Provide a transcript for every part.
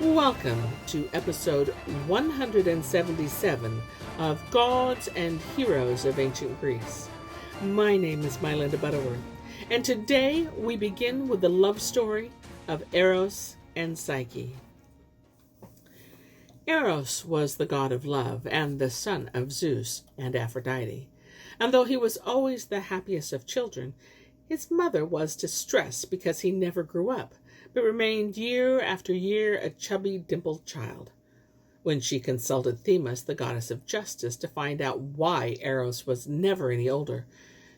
Welcome to episode 177 of Gods and Heroes of Ancient Greece. My name is MyLinda Butterworth, and today we begin with the love story of Eros and Psyche. Eros was the god of love and the son of Zeus and Aphrodite, and though he was always the happiest of children, his mother was distressed because he never grew up, but remained year after year a chubby, dimpled child. When she consulted Themis, the goddess of justice, to find out why Eros was never any older,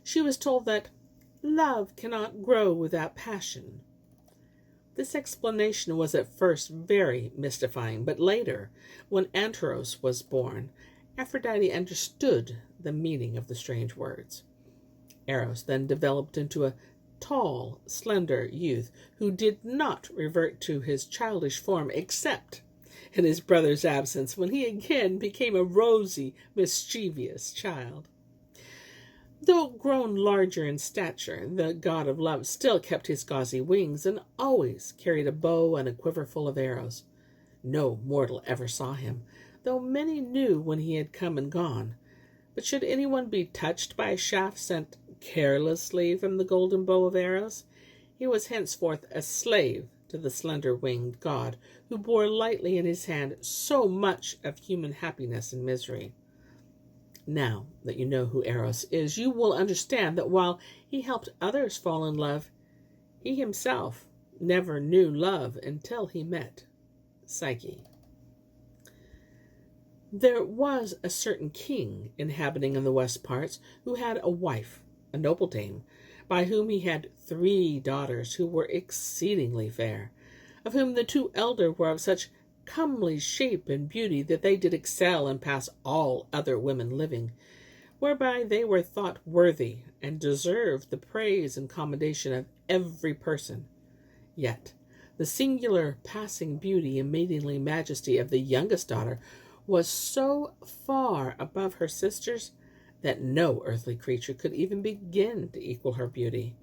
she was told that love cannot grow without passion. This explanation was at first very mystifying, but later, when Anteros was born, Aphrodite understood the meaning of the strange words. Eros then developed into a tall, slender youth who did not revert to his childish form except in his brother's absence, when he again became a rosy, mischievous child. Though grown larger in stature, the god of love still kept his gauzy wings and always carried a bow and a quiver full of arrows. No mortal ever saw him, though many knew when he had come and gone. But should anyone be touched by a shaft sent carelessly from the golden bow of Eros, he was henceforth a slave to the slender-winged god, who bore lightly in his hand so much of human happiness and misery. Now that you know who Eros is, you will understand that while he helped others fall in love, he himself never knew love until he met Psyche. There was a certain king inhabiting in the west parts who had a wife, a noble dame, by whom he had 3 daughters who were exceedingly fair, of whom the 2 elder were of such comely shape and beauty that they did excel and pass all other women living, whereby they were thought worthy and deserved the praise and commendation of every person. Yet the singular passing beauty and maidenly majesty of the youngest daughter was so far above her sisters that no earthly creature could even begin to equal her beauty.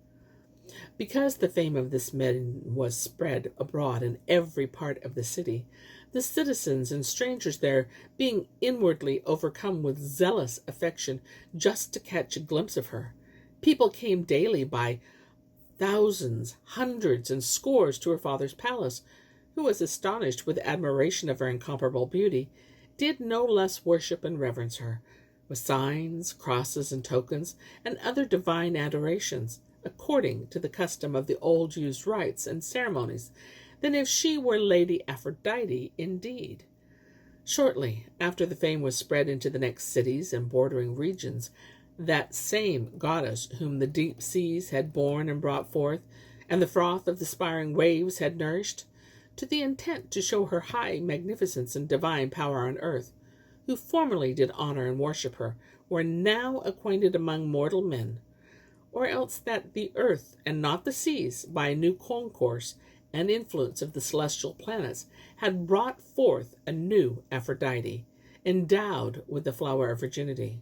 Because the fame of this maiden was spread abroad in every part of the city, the citizens and strangers there, being inwardly overcome with zealous affection just to catch a glimpse of her, people came daily by thousands, hundreds, and scores to her father's palace, who was astonished with admiration of her incomparable beauty, did no less worship and reverence her, with signs, crosses, and tokens, and other divine adorations, according to the custom of the old used rites and ceremonies, than if she were Lady Aphrodite indeed. Shortly after the fame was spread into the next cities and bordering regions, that same goddess whom the deep seas had borne and brought forth, and the froth of the spiring waves had nourished, to the intent to show her high magnificence and divine power on earth, who formerly did honor and worship her, were now acquainted among mortal men, or else that the earth and not the seas, by a new concourse and influence of the celestial planets, had brought forth a new Aphrodite, endowed with the flower of virginity.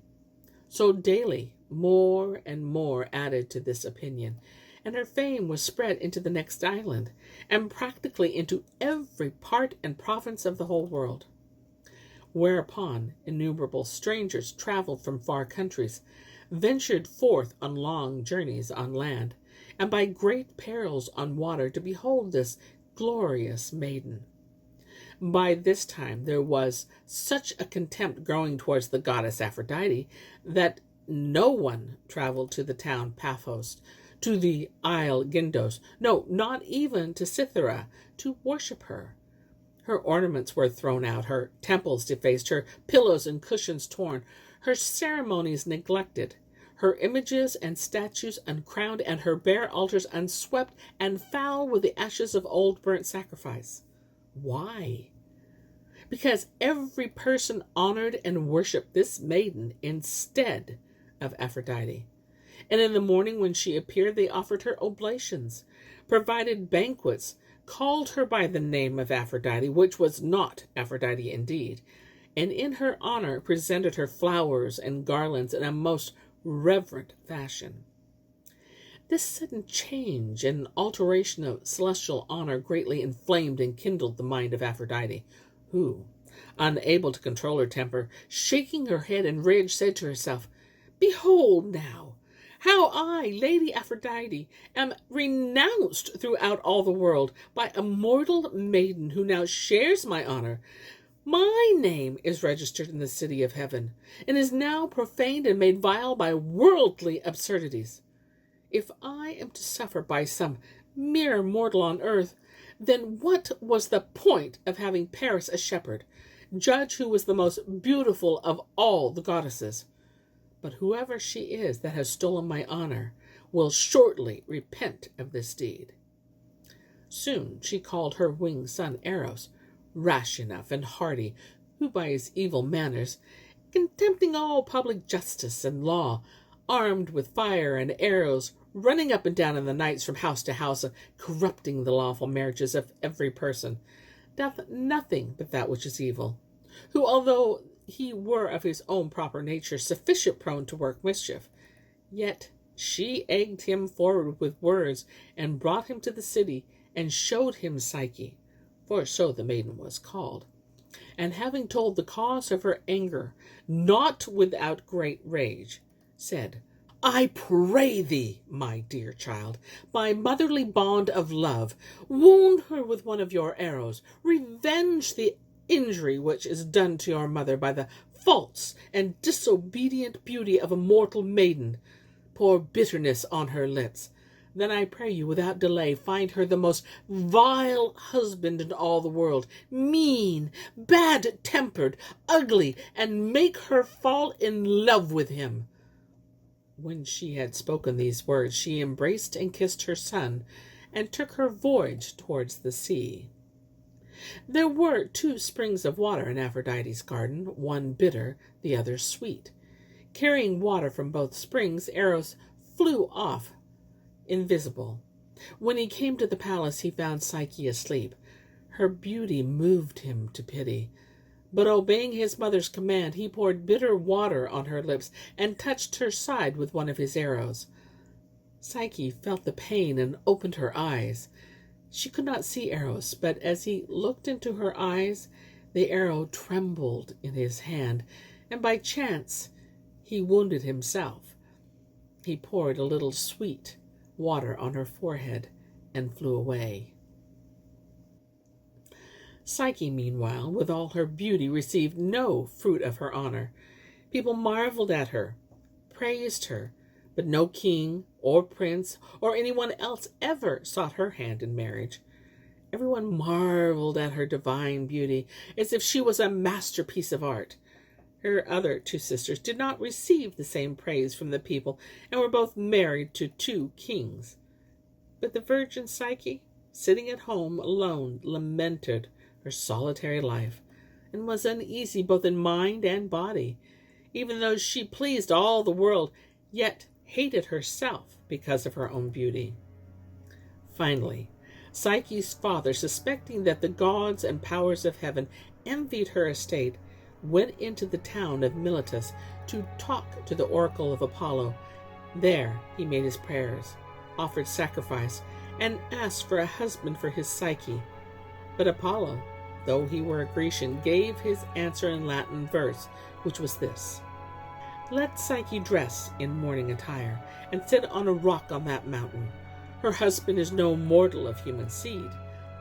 So daily more and more added to this opinion, and her fame was spread into the next island, and practically into every part and province of the whole world. Whereupon innumerable strangers traveled from far countries, ventured forth on long journeys on land, and by great perils on water, to behold this glorious maiden. By this time there was such a contempt growing towards the goddess Aphrodite that no one traveled to the town Paphos, to the isle Gindos, no, not even to Cythera, to worship her. Her ornaments were thrown out, her temples defaced, her pillows and cushions torn, her ceremonies neglected, her images and statues uncrowned, and her bare altars unswept and foul with the ashes of old burnt sacrifice. Why? Because every person honored and worshipped this maiden instead of Aphrodite. And in the morning when she appeared, they offered her oblations, provided banquets, called her by the name of Aphrodite, which was not Aphrodite indeed, and in her honor presented her flowers and garlands in a most reverent fashion. This sudden change and alteration of celestial honor greatly inflamed and kindled the mind of Aphrodite, who, unable to control her temper, shaking her head in rage, said to herself, "Behold now, how I, Lady Aphrodite, am renounced throughout all the world by a mortal maiden who now shares my honor. My name is registered in the city of heaven, and is now profaned and made vile by worldly absurdities. If I am to suffer by some mere mortal on earth, then what was the point of having Paris a shepherd, judge who was the most beautiful of all the goddesses? But whoever she is that has stolen my honor will shortly repent of this deed." Soon she called her winged son Eros, rash enough and hardy, who by his evil manners, contempting all public justice and law, armed with fire and arrows, running up and down in the nights from house to house, corrupting the lawful marriages of every person, doth nothing but that which is evil, who, although he were of his own proper nature sufficient prone to work mischief, yet she egged him forward with words, and brought him to the city, and showed him Psyche, for so the maiden was called, and having told the cause of her anger, not without great rage, said, "I pray thee, my dear child, by motherly bond of love, wound her with one of your arrows, revenge the injury which is done to your mother by the false and disobedient beauty of a mortal maiden. Pour bitterness on her lips. Then I pray you, without delay, find her the most vile husband in all the world, mean, bad-tempered, ugly, and make her fall in love with him." When she had spoken these words, she embraced and kissed her son, and took her voyage towards the sea. There were 2 springs of water in Aphrodite's garden, one bitter, the other sweet. Carrying water from both springs, Eros flew off, invisible. When he came to the palace, he found Psyche asleep. Her beauty moved him to pity, but obeying his mother's command, he poured bitter water on her lips and touched her side with one of his arrows. Psyche felt the pain and opened her eyes. She could not see Eros, but as he looked into her eyes, the arrow trembled in his hand, and by chance he wounded himself. He poured a little sweet water on her forehead and flew away. Psyche, meanwhile, with all her beauty, received no fruit of her honor. People marveled at her, praised her, but no king or prince or anyone else ever sought her hand in marriage. Everyone marveled at her divine beauty, as if she was a masterpiece of art. Her other 2 sisters did not receive the same praise from the people, and were both married to 2 kings. But the virgin Psyche, sitting at home alone, lamented her solitary life, and was uneasy both in mind and body. Even though she pleased all the world, yet hated herself because of her own beauty. Finally, Psyche's father, suspecting that the gods and powers of heaven envied her estate, went into the town of Miletus to talk to the oracle of Apollo. There he made his prayers, offered sacrifice, and asked for a husband for his Psyche. But Apollo, though he were a Grecian, gave his answer in Latin verse, which was this: "Let Psyche dress in mourning attire, and sit on a rock on that mountain. Her husband is no mortal of human seed,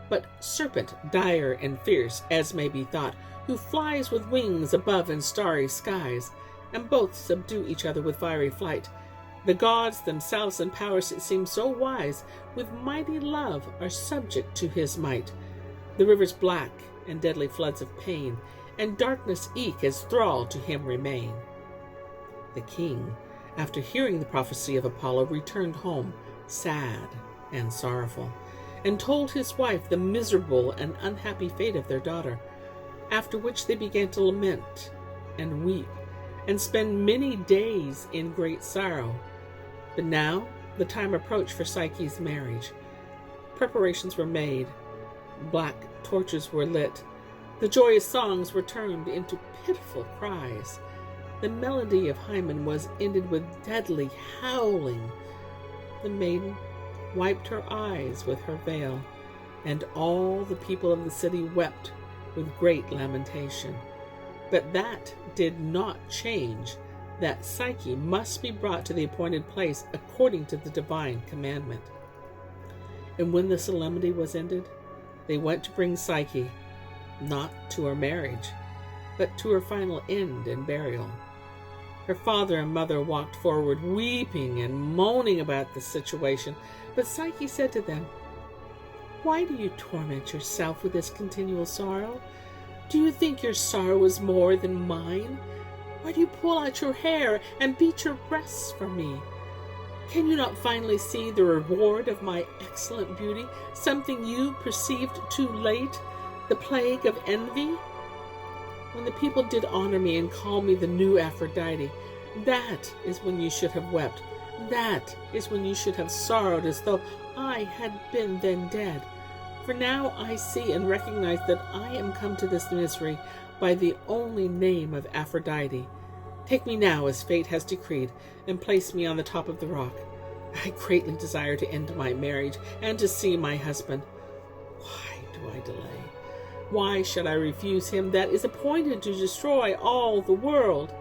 but serpent dire and fierce, as may be thought, who flies with wings above in starry skies, and both subdue each other with fiery flight. The gods themselves and powers, it seems so wise, with mighty love are subject to his might. The rivers black and deadly floods of pain, and darkness eke as thrall to him remain." The king, after hearing the prophecy of Apollo, returned home, sad and sorrowful, and told his wife the miserable and unhappy fate of their daughter, after which they began to lament and weep, and spend many days in great sorrow. But now the time approached for Psyche's marriage. Preparations were made, black torches were lit, the joyous songs were turned into pitiful cries. The melody of Hymen was ended with deadly howling. The maiden wiped her eyes with her veil, and all the people of the city wept with great lamentation. But that did not change that Psyche must be brought to the appointed place according to the divine commandment. And when the solemnity was ended, they went to bring Psyche, not to her marriage, but to her final end and burial. Her father and mother walked forward, weeping and moaning about the situation, but Psyche said to them, "Why do you torment yourself with this continual sorrow? Do you think your sorrow is more than mine? Why do you pull out your hair and beat your breasts for me? Can you not finally see the reward of my excellent beauty, something you perceived too late, the plague of envy? When the people did honor me and call me the new Aphrodite, that is when you should have wept. That is when you should have sorrowed as though I had been then dead. For now I see and recognize that I am come to this misery by the only name of Aphrodite. Take me now as fate has decreed, and place me on the top of the rock. I greatly desire to end my marriage and to see my husband. Why do I delay? Why should I refuse him that is appointed to destroy all the world?"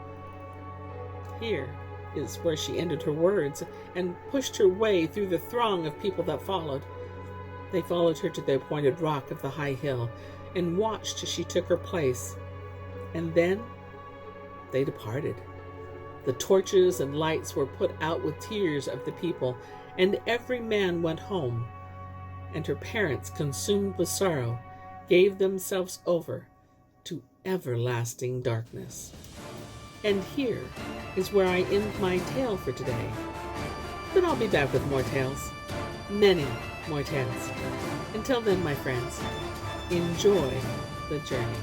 Here is where she ended her words and pushed her way through the throng of people that followed. They followed her to the appointed rock of the high hill and watched as she took her place. And then they departed. The torches and lights were put out with tears of the people, and every man went home. And her parents, consumed with sorrow, gave themselves over to everlasting darkness. And here is where I end my tale for today. But I'll be back with more tales, many more tales. Until then, my friends, enjoy the journey.